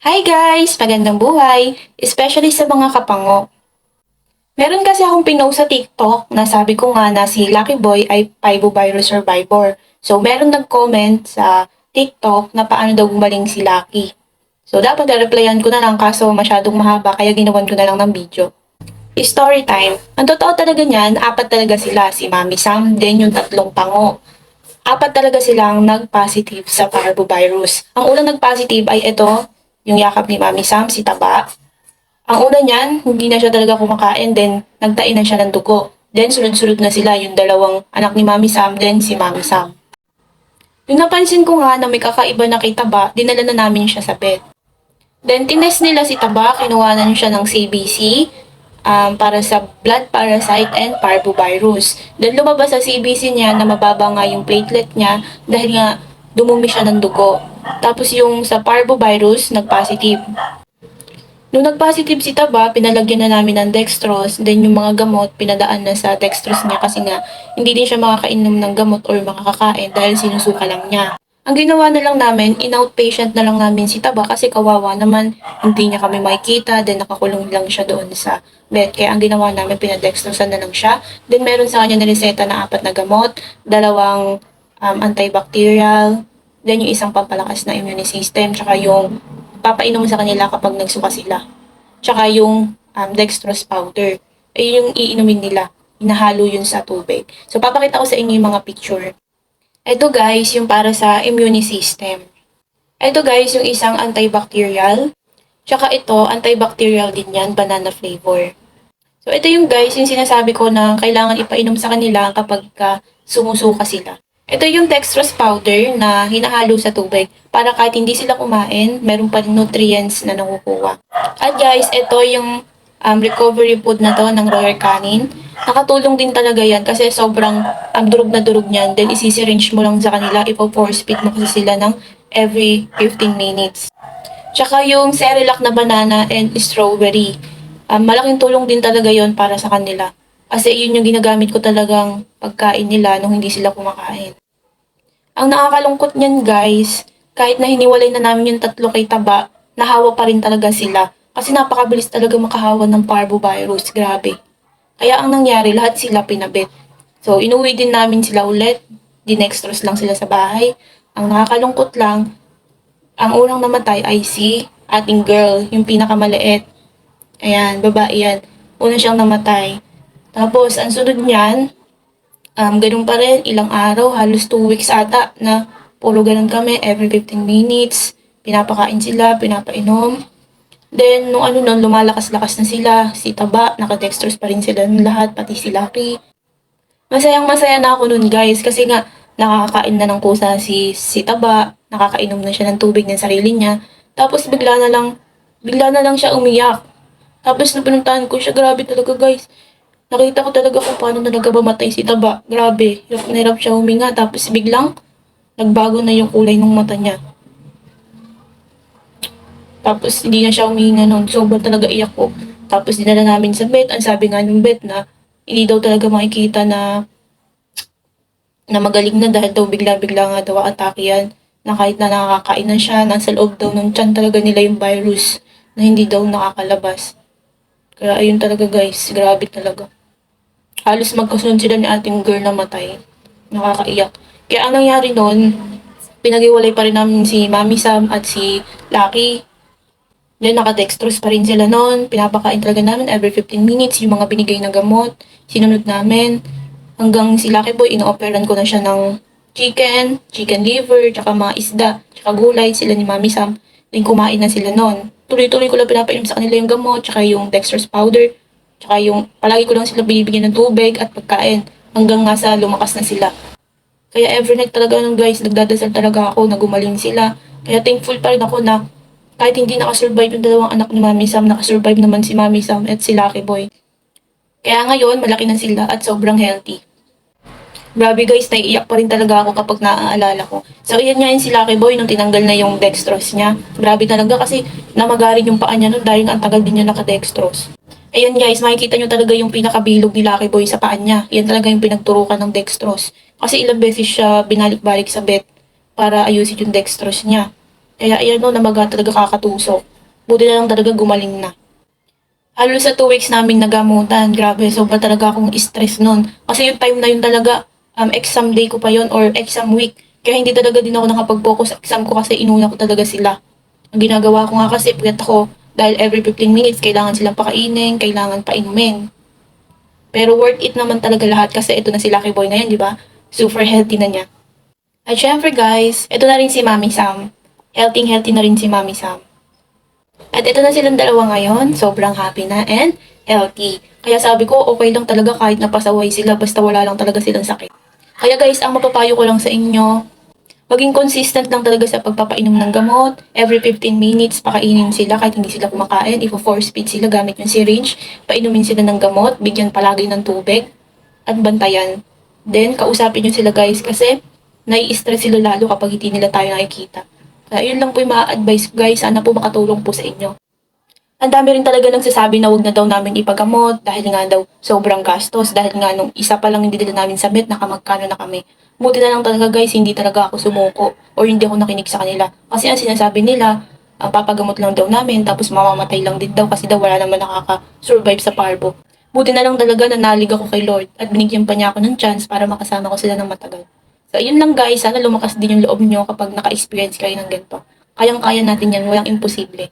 Hi guys! Magandang buhay! Especially sa mga kapango. Meron kasi akong pinost sa TikTok na sabi ko nga na si Lucky Boy ay Parvovirus survivor. So meron nag-comment sa TikTok na paano daw gumaling si Lucky. So dapat na-replyan ko na lang kaso masyadong mahaba kaya ginawan ko na lang ng video. Story time. Ang totoo talaga niyan, apat talaga sila. Si Mami Sam, then yung tatlong pango. Apat talaga silang nag-positive sa parvovirus. Ang unang nag-positive ay ito, yung yakap ni Mami Sam, si Taba. Ang una niyan, hindi na siya talaga kumakain, then nagtain na siya ng dugo. Then sunod-sunod na sila, yung dalawang anak ni Mami Sam, then si Mami Sam. Yung napansin ko nga na may kakaiba na kay Taba, dinala na namin siya sa vet. Then tinest nila si Taba, kinuhanan siya ng CBC, para sa blood parasite and parvovirus. Then lumabas sa CBC niya na mababa nga yung platelet niya dahil nga dumumi siya ng dugo. Tapos yung sa parvovirus, nag-positive. Nung nag-positive si Taba, pinalagyan na namin ng dextrose, then yung mga gamot, pinadaan na sa dextrose niya kasi nga hindi din siya makakainom ng gamot or makakakain dahil sinusuka lang niya. Ang ginawa na lang namin, in-outpatient na lang namin si Taba kasi kawawa naman, hindi niya kami makikita, then nakakulong lang siya doon sa bed. Kaya ang ginawa namin, pinadextrosan na lang siya. Then meron sa kanya na reseta na 4 na gamot, dalawang antibacterial, then yung isang pampalakas na immune system, tsaka yung papainom sa kanila kapag nagsuka sila. Tsaka yung dextrose powder. Ay yung iinumin nila. Inahalo yun sa tubig. So, papakita ko sa inyo yung mga picture. Ito guys, yung para sa immune system. Ito guys, yung isang antibacterial. Tsaka ito, antibacterial din yan, banana flavor. So, ito yung guys, yung sinasabi ko na kailangan ipainom sa kanila kapag sumusuka sila. Ito yung dextrose powder na hinahalo sa tubig para kahit hindi sila kumain, meron pa rin nutrients na nakukuha. At guys, ito yung recovery food na to ng Royal Canin. Nakatulong din talaga yan kasi sobrang durog na durog niyan. Then isi-syringe mo lang sa kanila, ipo-force feed mo kasi sila ng every 15 minutes. Tsaka yung Cerelac na banana and strawberry. Malaking tulong din talaga yon para sa kanila. Kasi yun yung ginagamit ko talagang pagkain nila nung hindi sila kumakain. Ang nakakalungkot niyan guys, kahit na hiniwalay na namin yung tatlo kay Taba, nahawa pa rin talaga sila. Kasi napakabilis talaga makahawa ng parvovirus, grabe. Kaya ang nangyari, lahat sila pinabit. So, inuwi din namin sila ulit. Dinextrose lang sila sa bahay. Ang nakakalungkot lang, ang unang namatay ay si ating girl, yung pinakamaliit. Ayan, babae yan. Una siyang namatay. Tapos, ang sunod niyan, ganun pa rin, ilang araw, halos 2 weeks ata, na puro ganun kami, every 15 minutes, pinapakain sila, pinapainom. Then, nung ano nun, lumalakas-lakas na sila, si Taba, nakadextrose pa rin sila ng lahat, pati si Lucky. Masayang-masaya na ako nun guys, kasi nga, nakakain na ng kusa si Taba, nakakainom na siya ng tubig ng sarili niya, tapos bigla na lang siya umiyak. Tapos nung pinuntahan ko siya, grabe talaga guys. Nakita ko talaga kung paano talaga mamatay si Taba. Grabe, hirap na hirap siya huminga. Tapos biglang, nagbago na yung kulay ng mata niya. Tapos hindi na siya huminga nun. Sobrang talaga iyak ko. Tapos dinala namin sa vet. Ang sabi nga ng vet na, hindi daw talaga makikita na magaling na dahil daw bigla-bigla nga daw atake yan. Na kahit na nakakain na siya, nasa loob daw ng tiyan talaga nila yung virus na hindi daw nakakalabas. Kaya ayun talaga guys, grabe talaga. Halos magkasunod sila ni ating girl na matay. Nakakaiyak. Kaya ang nangyari noon, pinag-iwalay pa rin namin si Mami Sam at si Lucky. Then nakadextrose pa rin sila noon. Pinapakain talaga namin every 15 minutes yung mga binigay na gamot. Sinunod namin. Hanggang si Lucky Boy, ino-operan ko na siya ng chicken liver, tsaka mga isda, tsaka gulay, sila ni Mami Sam. Then kumain na sila noon. Tuloy-tuloy ko lang pinapainom sa kanila yung gamot, tsaka yung dextrose powder, tsaka yung palagi ko lang sila binibigyan ng tubig at pagkain hanggang nga sa lumakas na sila. Kaya every night talaga nung guys, nagdadasal talaga ako na gumaling sila. Kaya thankful pa rin ako na kahit hindi nakasurvive yung dalawang anak ni Mami Sam, nakasurvive naman si Mami Sam at si Lucky Boy. Kaya ngayon, malaki na sila at sobrang healthy. Grabe guys, naiiyak pa rin talaga ako kapag naaalala ko. So, iyan nga yun si Lucky Boy nung tinanggal na yung dextrose niya. Grabe talaga kasi namagarin yung paa niya nun dahil ang tagal din niya naka-dextrose. Ayan guys, makikita nyo talaga yung pinakabilog ni Lucky Boy sa paa niya. Yan talaga yung pinagturukan ng dextrose. Kasi ilang beses siya binalik-balik sa vet para ayusin yung dextrose niya. Kaya ayan no, namaga talaga kakatusok. Buti na lang talaga gumaling na. Halos sa 2 weeks namin nagamutan, grabe, sobra talaga akong stress nun. Kasi yung time na yun talaga, exam day ko pa yun or exam week. Kaya hindi talaga din ako nakapag-focus sa exam ko kasi inuna ko talaga sila. Ang ginagawa ko nga kasi, puyat ako, dahil every 15 minutes, kailangan silang pakainin, kailangan painumin. Pero worth it naman talaga lahat kasi ito na si Lucky Boy ngayon, di ba? Super healthy na niya. At syempre guys, ito na rin si Mami Sam. Healthy na rin si Mami Sam. At ito na silang dalawa ngayon, sobrang happy na and healthy. Kaya sabi ko, okay lang talaga kahit napasaway sila, basta wala lang talaga silang sakit. Kaya guys, ang mapapayo ko lang sa inyo, maging consistent lang talaga sa pagpapainom ng gamot. Every 15 minutes, pakainin sila kahit hindi sila kumakain. Ifo-force feed sila gamit yung syringe. Painumin sila ng gamot, bigyan palagi ng tubig, at bantayan. Then, kausapin nyo sila guys kasi nai-stress sila lalo kapag hindi nila tayo nakikita. Kaya yun lang po yung ma-advise ko guys. Sana po makatulong po sa inyo. Ang dami rin talaga nagsasabi na wag na daw namin ipagamot dahil nga daw sobrang gastos dahil nga nung isa pa lang hindi dila namin submit nakamagkano na kami. Buti na lang talaga guys, hindi talaga ako sumuko or hindi ako nakinig sa kanila. Kasi ang sinasabi nila, ang papagamot lang daw namin tapos mamamatay lang din daw kasi daw wala naman nakaka-survive sa parbo. Buti na lang talaga na nalig ako kay Lord at binigyan pa niya ako ng chance para makasama ko sila ng matagal. So, yun lang guys. Sana lumakas din yung loob nyo kapag naka-experience kayo ng ganito. Kayang-kaya natin yan. Walang imposible.